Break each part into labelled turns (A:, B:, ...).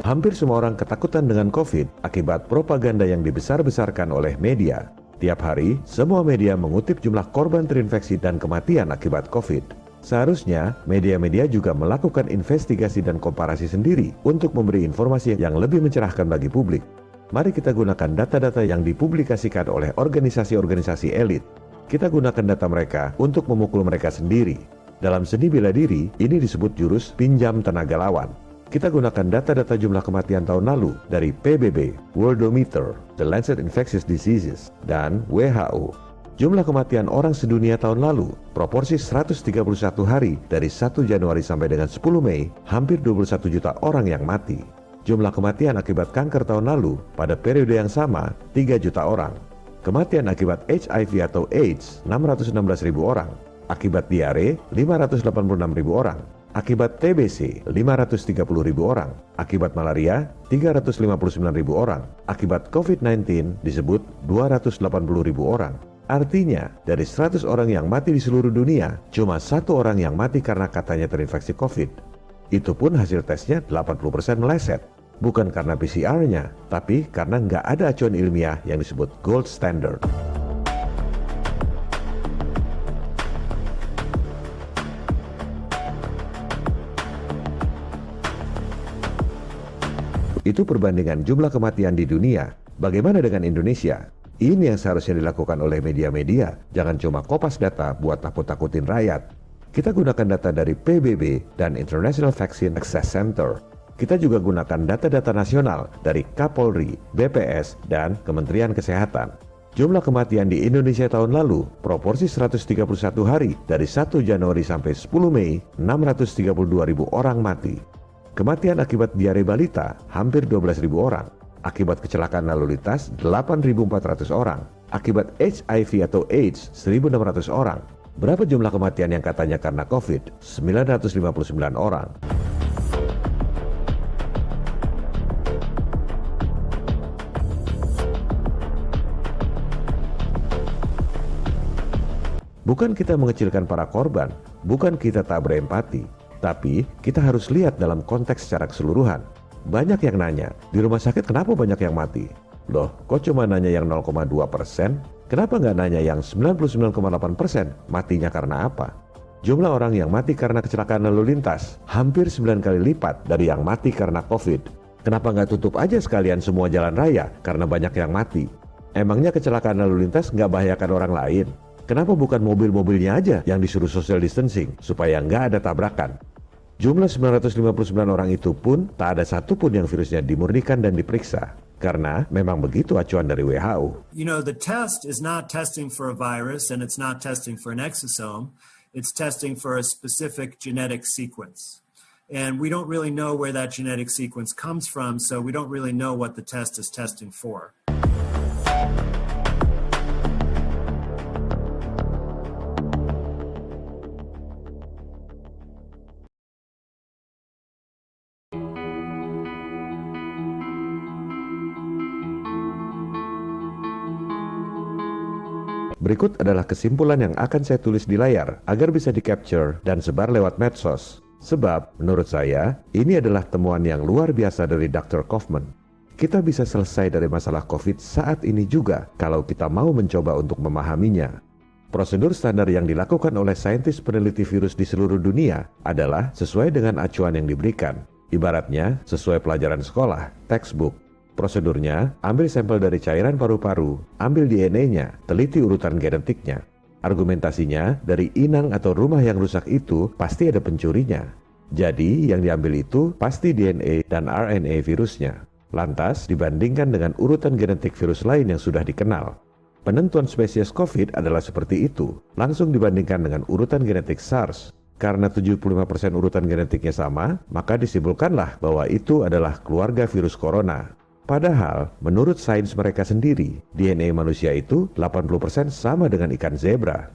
A: Hampir semua orang ketakutan dengan COVID akibat propaganda yang dibesar-besarkan oleh media. Tiap hari, semua media mengutip jumlah korban terinfeksi dan kematian akibat COVID. Seharusnya, media-media juga melakukan investigasi dan komparasi sendiri untuk memberi informasi yang lebih mencerahkan bagi publik. Mari kita gunakan data-data yang dipublikasikan oleh organisasi-organisasi elit. Kita gunakan data mereka untuk memukul mereka sendiri. Dalam seni bela diri, ini disebut jurus pinjam tenaga lawan. Kita gunakan data-data jumlah kematian tahun lalu dari PBB, Worldometer, The Lancet Infectious Diseases, dan WHO. Jumlah kematian orang sedunia tahun lalu, proporsi 131 hari dari 1 Januari sampai dengan 10 Mei, hampir 21 juta orang yang mati. Jumlah kematian akibat kanker tahun lalu, pada periode yang sama, 3 juta orang. Kematian akibat HIV atau AIDS, 616.000 orang. Akibat diare, 586.000 orang. Akibat TBC, 530.000 orang. Akibat malaria, 359.000 orang. Akibat COVID-19 disebut 280.000 orang. Artinya, dari 100 orang yang mati di seluruh dunia, cuma 1 orang yang mati karena katanya terinfeksi COVID. Itu pun hasil tesnya 80% meleset. Bukan karena PCR-nya, tapi karena nggak ada acuan ilmiah yang disebut gold standard. Itu perbandingan jumlah kematian di dunia. Bagaimana dengan Indonesia? Ini yang seharusnya dilakukan oleh media-media. Jangan cuma kopas data buat takut-takutin rakyat. Kita gunakan data dari PBB dan International Vaccine Access Center. Kita juga gunakan data-data nasional dari Kapolri, BPS, dan Kementerian Kesehatan. Jumlah kematian di Indonesia tahun lalu, proporsi 131 hari dari 1 Januari sampai 10 Mei, 632.000 orang mati. Kematian akibat diare balita hampir 12.000 orang. Akibat kecelakaan lalu lintas 8.400 orang. Akibat HIV atau AIDS 1.600 orang. Berapa jumlah kematian yang katanya karena COVID? 959 orang. Bukan kita mengecilkan para korban, bukan kita tak berempati. Tapi kita harus lihat dalam konteks secara keseluruhan. Banyak yang nanya, di rumah sakit kenapa banyak yang mati? Loh, kok cuma nanya yang 0,2%? Kenapa nggak nanya yang 99,8%? Matinya karena apa? Jumlah orang yang mati karena kecelakaan lalu lintas hampir 9 kali lipat dari yang mati karena COVID. Kenapa nggak tutup aja sekalian semua jalan raya karena banyak yang mati? Emangnya kecelakaan lalu lintas nggak bahayakan orang lain? Kenapa bukan mobil-mobilnya aja yang disuruh social distancing supaya nggak ada tabrakan? Jumlah 959 orang itu pun tak ada satupun yang virusnya dimurnikan dan diperiksa. Karena memang begitu acuan dari WHO.
B: You know, the test is not testing for a virus and it's not testing for an exosome. It's testing for a specific genetic sequence. And we don't really know where that genetic sequence comes from, so we don't really know what the test is testing for.
A: Berikut adalah kesimpulan yang akan saya tulis di layar agar bisa di-capture dan sebar lewat medsos. Sebab, menurut saya, ini adalah temuan yang luar biasa dari Dr. Kaufman. Kita bisa selesai dari masalah COVID saat ini juga kalau kita mau mencoba untuk memahaminya. Prosedur standar yang dilakukan oleh saintis peneliti virus di seluruh dunia adalah sesuai dengan acuan yang diberikan. Ibaratnya, sesuai pelajaran sekolah, textbook. Prosedurnya, ambil sampel dari cairan paru-paru, ambil DNA-nya, teliti urutan genetiknya. Argumentasinya, dari inang atau rumah yang rusak itu pasti ada pencurinya. Jadi, yang diambil itu pasti DNA dan RNA virusnya. Lantas, dibandingkan dengan urutan genetik virus lain yang sudah dikenal. Penentuan spesies COVID adalah seperti itu, langsung dibandingkan dengan urutan genetik SARS. Karena 75% urutan genetiknya sama, maka disimpulkanlah bahwa itu adalah keluarga virus corona. Padahal, menurut sains mereka sendiri, DNA manusia itu 80% sama dengan ikan zebra.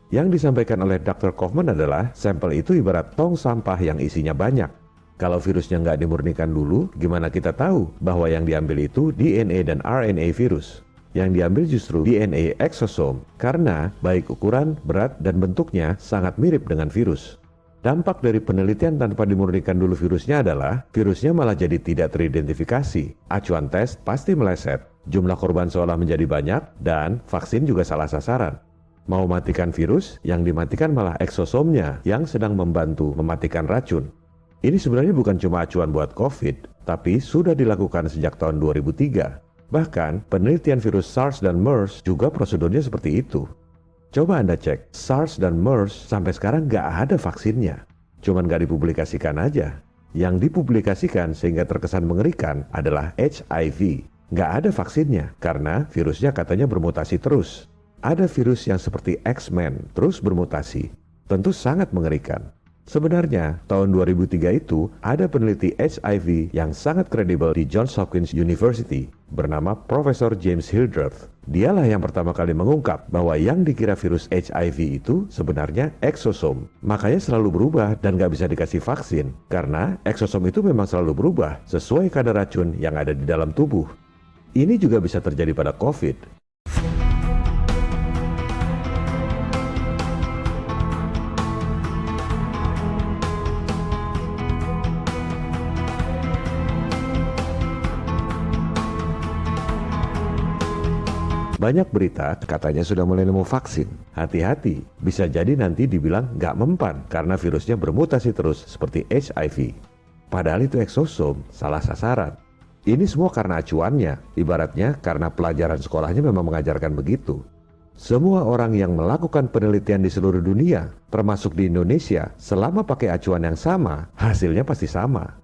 A: Yang disampaikan oleh Dr. Kaufman adalah sampel itu ibarat tong sampah yang isinya banyak. Kalau virusnya nggak dimurnikan dulu, gimana kita tahu bahwa yang diambil itu DNA dan RNA virus? Yang diambil justru DNA eksosom, karena baik ukuran, berat, dan bentuknya sangat mirip dengan virus. Dampak dari penelitian tanpa dimurnikan dulu virusnya adalah, virusnya malah jadi tidak teridentifikasi, acuan tes pasti meleset, jumlah korban seolah menjadi banyak, dan vaksin juga salah sasaran. Mau matikan virus, yang dimatikan malah eksosomnya yang sedang membantu mematikan racun. Ini sebenarnya bukan cuma acuan buat COVID, tapi sudah dilakukan sejak tahun 2003. Bahkan, penelitian virus SARS dan MERS juga prosedurnya seperti itu. Coba Anda cek, SARS dan MERS sampai sekarang nggak ada vaksinnya. Cuman nggak dipublikasikan aja. Yang dipublikasikan sehingga terkesan mengerikan adalah HIV. Nggak ada vaksinnya, karena virusnya katanya bermutasi terus. Ada virus yang seperti X-Men terus bermutasi. Tentu sangat mengerikan. Sebenarnya, tahun 2003 itu ada peneliti HIV yang sangat kredibel di Johns Hopkins University bernama Profesor James Hildreth. Dialah yang pertama kali mengungkap bahwa yang dikira virus HIV itu sebenarnya eksosom. Makanya selalu berubah dan gak bisa dikasih vaksin. Karena eksosom itu memang selalu berubah sesuai kadar racun yang ada di dalam tubuh. Ini juga bisa terjadi pada COVID. Banyak berita katanya sudah mulai nemu vaksin. Hati-hati, bisa jadi nanti dibilang nggak mempan karena virusnya bermutasi terus seperti HIV. Padahal itu eksosom, salah sasaran. Ini semua karena acuannya, ibaratnya karena pelajaran sekolahnya memang mengajarkan begitu. Semua orang yang melakukan penelitian di seluruh dunia, termasuk di Indonesia, selama pakai acuan yang sama, hasilnya pasti sama.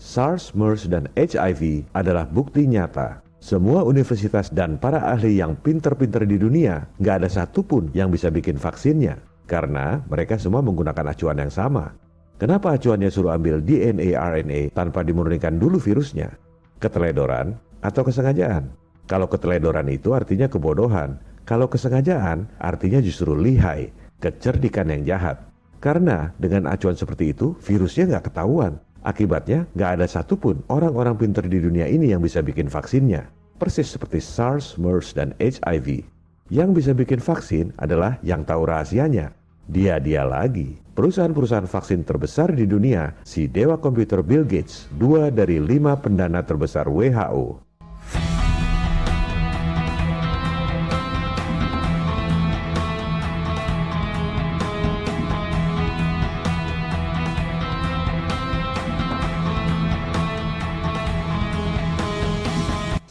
A: SARS, MERS, dan HIV adalah bukti nyata. Semua universitas dan para ahli yang pinter-pinter di dunia, nggak ada satupun yang bisa bikin vaksinnya. Karena mereka semua menggunakan acuan yang sama. Kenapa acuannya suruh ambil DNA RNA tanpa dimurnikan dulu virusnya? Keteledoran atau kesengajaan? Kalau keteledoran itu artinya kebodohan. Kalau kesengajaan artinya justru lihai, kecerdikan yang jahat. Karena dengan acuan seperti itu, virusnya nggak ketahuan. Akibatnya, nggak ada satupun orang-orang pintar di dunia ini yang bisa bikin vaksinnya. Persis seperti SARS, MERS, dan HIV. Yang bisa bikin vaksin adalah yang tahu rahasianya. Dia lagi. Perusahaan-perusahaan vaksin terbesar di dunia, si dewa komputer Bill Gates, 2 dari 5 pendana terbesar WHO.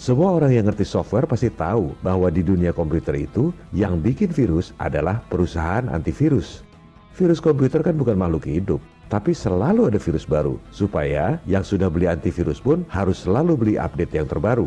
A: Semua orang yang ngerti software pasti tahu bahwa di dunia komputer itu yang bikin virus adalah perusahaan antivirus. Virus komputer kan bukan makhluk hidup, tapi selalu ada virus baru, supaya yang sudah beli antivirus pun harus selalu beli update yang terbaru.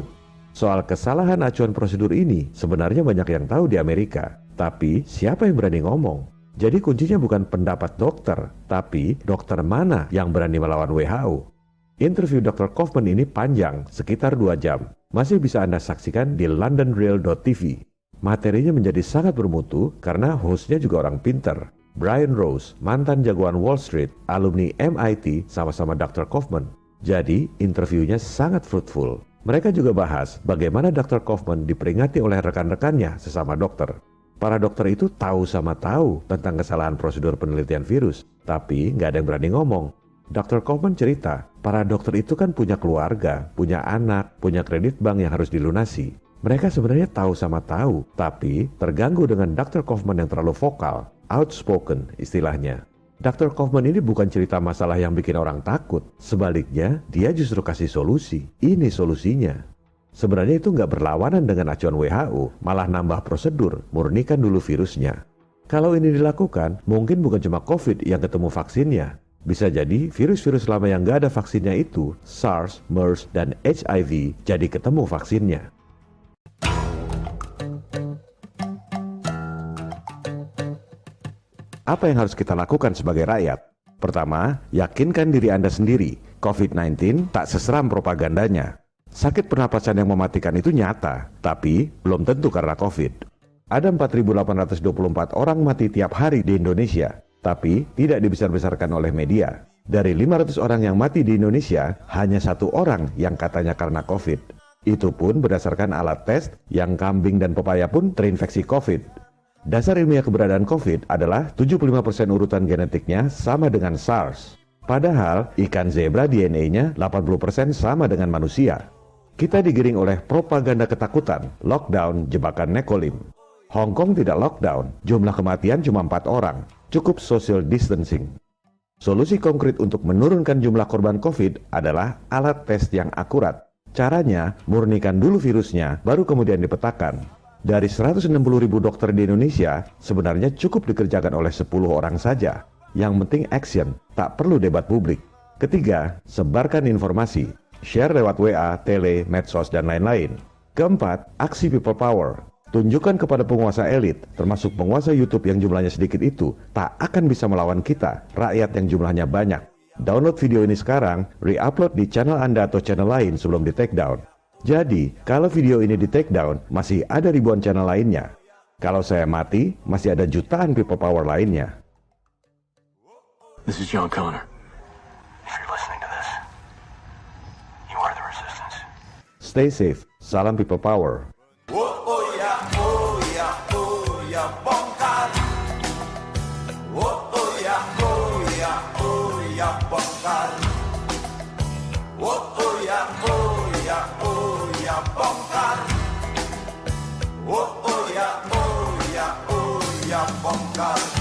A: Soal kesalahan acuan prosedur ini sebenarnya banyak yang tahu di Amerika, tapi siapa yang berani ngomong? Jadi kuncinya bukan pendapat dokter, tapi dokter mana yang berani melawan WHO. Interview Dr. Kaufman ini panjang, sekitar 2 jam. Masih bisa Anda saksikan di londonreal.tv. Materinya menjadi sangat bermutu karena hostnya juga orang pinter. Brian Rose, mantan jagoan Wall Street, alumni MIT, sama-sama Dr. Kaufman. Jadi, interviewnya sangat fruitful. Mereka juga bahas bagaimana Dr. Kaufman diperingati oleh rekan-rekannya sesama dokter. Para dokter itu tahu sama tahu tentang kesalahan prosedur penelitian virus, tapi nggak ada yang berani ngomong. Dr. Kaufman cerita, para dokter itu kan punya keluarga, punya anak, punya kredit bank yang harus dilunasi. Mereka sebenarnya tahu sama tahu, tapi terganggu dengan Dr. Kaufman yang terlalu vokal, outspoken istilahnya. Dr. Kaufman ini bukan cerita masalah yang bikin orang takut. Sebaliknya, dia justru kasih solusi. Ini solusinya. Sebenarnya itu nggak berlawanan dengan acuan WHO, malah nambah prosedur, murnikan dulu virusnya. Kalau ini dilakukan, mungkin bukan cuma COVID yang ketemu vaksinnya. Bisa jadi virus-virus lama yang nggak ada vaksinnya itu, SARS, MERS, dan HIV, jadi ketemu vaksinnya. Apa yang harus kita lakukan sebagai rakyat? Pertama, yakinkan diri Anda sendiri, COVID-19 tak seseram propagandanya. Sakit pernapasan yang mematikan itu nyata, tapi belum tentu karena COVID. Ada 4.824 orang mati tiap hari di Indonesia, tapi tidak dibesar-besarkan oleh media. Dari 500 orang yang mati di Indonesia, hanya 1 orang yang katanya karena COVID. Itu pun berdasarkan alat tes yang kambing dan pepaya pun terinfeksi COVID. Dasar ilmiah keberadaan COVID adalah 75% urutan genetiknya sama dengan SARS. Padahal ikan zebra DNA-nya 80% sama dengan manusia. Kita digiring oleh propaganda ketakutan, lockdown, jebakan Nekolim. Hong Kong tidak lockdown, jumlah kematian cuma 4 orang, cukup social distancing. Solusi konkret untuk menurunkan jumlah korban COVID adalah alat tes yang akurat. Caranya, murnikan dulu virusnya, baru kemudian dipetakan. Dari 160.000 dokter di Indonesia, sebenarnya cukup dikerjakan oleh 10 orang saja. Yang penting action, tak perlu debat publik. Ketiga, sebarkan informasi. Share lewat WA, tele, medsos, dan lain-lain. Keempat, aksi people power. Tunjukkan kepada penguasa elit, termasuk penguasa YouTube yang jumlahnya sedikit itu, tak akan bisa melawan kita, rakyat yang jumlahnya banyak. Download video ini sekarang, re-upload di channel Anda atau channel lain sebelum di take down. Jadi, kalau video ini di take down, masih ada ribuan channel lainnya. Kalau saya mati, masih ada jutaan people power lainnya.
C: This is John Connor. If you're listening to this, you are the resistance.
A: Stay safe. Salam people power.
D: Bongkar. Bongkar. Bongkar.